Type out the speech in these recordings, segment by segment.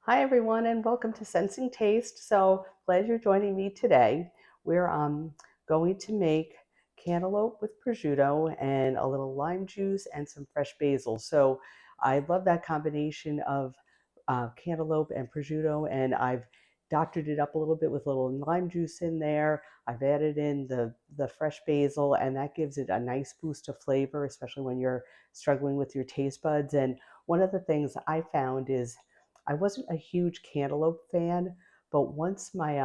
Hi everyone and welcome to Sensing Taste. So glad you're joining me today. We're going to make cantaloupe with prosciutto and a little lime juice and some fresh basil. So I love that combination of cantaloupe and prosciutto, and I've doctored it up a little bit with a little lime juice in there. I've added in the fresh basil, and that gives it a nice boost of flavor, especially when you're struggling with your taste buds. And one of the things I found is I wasn't a huge cantaloupe fan, but once my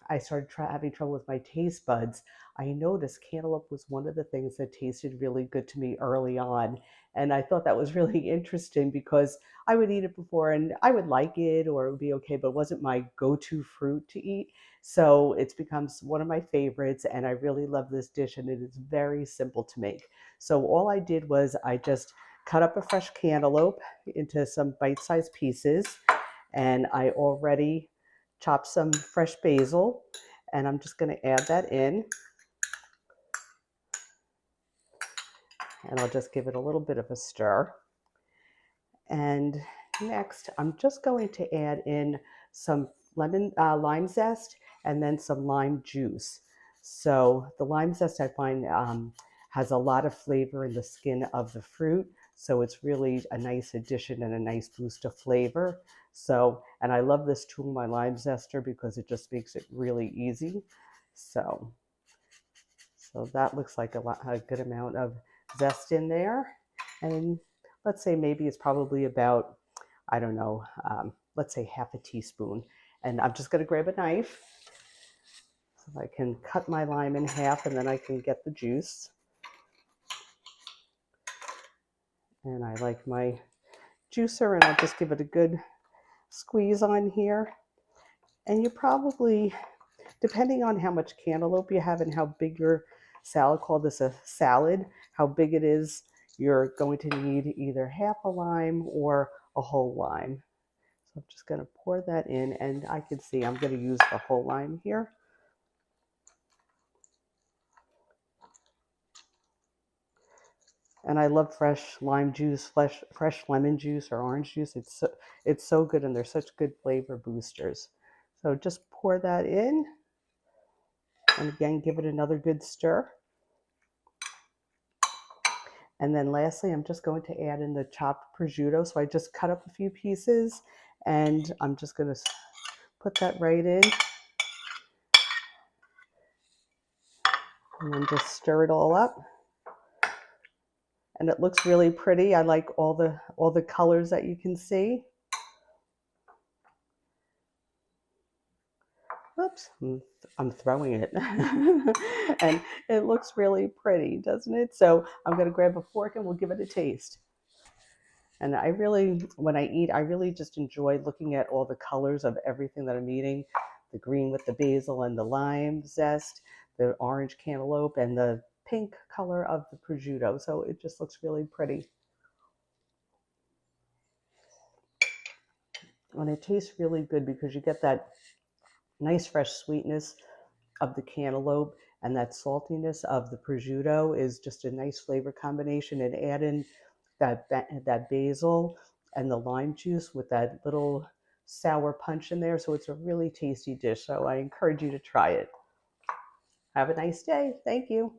I started having trouble with my taste buds, I noticed cantaloupe was one of the things that tasted really good to me early on. And I thought that was really interesting because I would eat it before and I would like it or it would be okay, but it wasn't my go-to fruit to eat. So it's become one of my favorites, and I really love this dish, and it is very simple to make. So all I did was I just cut up a fresh cantaloupe into some bite-sized pieces, and I already chopped some fresh basil, and I'm just going to add that in, and I'll just give it a little bit of a stir. And next, I'm just going to add in some lime zest and then some lime juice. So the lime zest I find has a lot of flavor in the skin of the fruit. So it's really a nice addition and a nice boost of flavor. So, and I love this tool, my lime zester, because it just makes it really easy. So, so that looks like a good amount of zest in there. And let's say maybe it's probably about, I don't know, let's say half a teaspoon. And I'm just going to grab a knife so I can cut my lime in half, and then I can get the juice. And I like my juicer, and I'll just give it a good squeeze on here. And you probably, depending on how much cantaloupe you have and how big your salad, call this a salad, how big it is, you're going to need either half a lime or a whole lime. So I'm just going to pour that in, and I can see I'm going to use the whole lime here. And I love fresh lime juice, fresh lemon juice or orange juice. It's so good, and they're such good flavor boosters. So just pour that in, and again, give it another good stir. And then lastly, I'm just going to add in the chopped prosciutto. So I just cut up a few pieces, and I'm just going to put that right in, and then just stir it all up. And it looks really pretty. I like all the colors that you can see. Oops, I'm throwing it. And it looks really pretty, doesn't it? So I'm going to grab a fork and we'll give it a taste. And I really, when I eat, I really just enjoy looking at all the colors of everything that I'm eating. The green with the basil and the lime zest, the orange cantaloupe, and the pink color of the prosciutto. So it just looks really pretty. And it tastes really good because you get that nice fresh sweetness of the cantaloupe, and that saltiness of the prosciutto is just a nice flavor combination. And add in that basil and the lime juice with that little sour punch in there. So it's a really tasty dish. So I encourage you to try it. Have a nice day. Thank you.